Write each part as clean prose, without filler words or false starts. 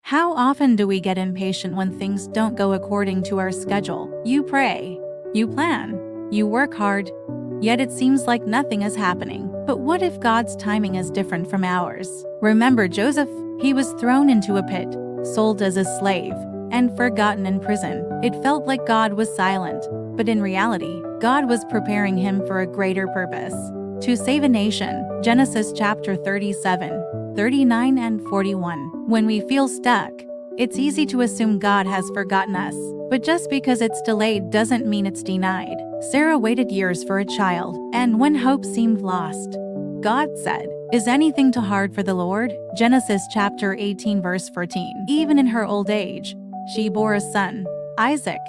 How often do we get impatient when things don't go according to our schedule? You pray, you plan, you work hard, yet it seems like nothing is happening. But what if God's timing is different from ours? Remember Joseph? He was thrown into a pit, sold as a slave, and forgotten in prison. It felt like God was silent, but in reality, God was preparing him for a greater purpose. To save a nation. Genesis chapter 37, 39 and 41. When we feel stuck, it's easy to assume God has forgotten us. But just because it's delayed doesn't mean it's denied. Sarah waited years for a child, and when hope seemed lost, God said, "Is anything too hard for the Lord?" Genesis chapter 18 verse 14. Even in her old age, she bore a son, Isaac.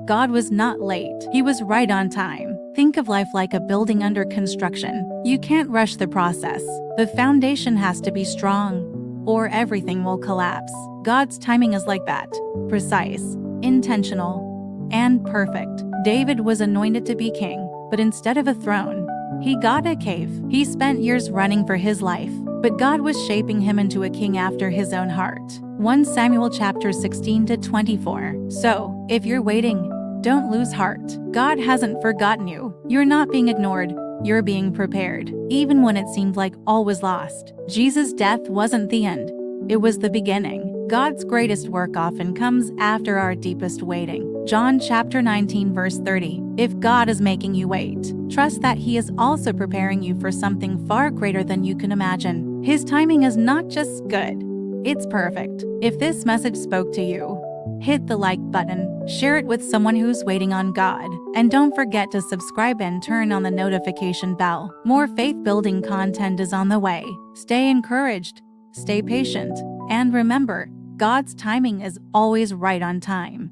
God was not late. He was right on time. Think of life like a building under construction. You can't rush the process. The foundation has to be strong, or everything will collapse. God's timing is like that. Precise, intentional, and perfect. David was anointed to be king, but instead of a throne, he got a cave. He spent years running for his life, but God was shaping him into a king after his own heart. 1 Samuel chapter 16 to 24. So, if you're waiting, don't lose heart. God hasn't forgotten you. You're not being ignored. You're being prepared. Even when it seemed like all was lost. Jesus' death wasn't the end. It was the beginning. God's greatest work often comes after our deepest waiting. John chapter 19 verse 30. If God is making you wait, trust that He is also preparing you for something far greater than you can imagine. His timing is not just good, it's perfect. If this message spoke to you, hit the like button, share it with someone who's waiting on God, and don't forget to subscribe and turn on the notification bell. More faith-building content is on the way. Stay encouraged, stay patient, and remember, God's timing is always right on time.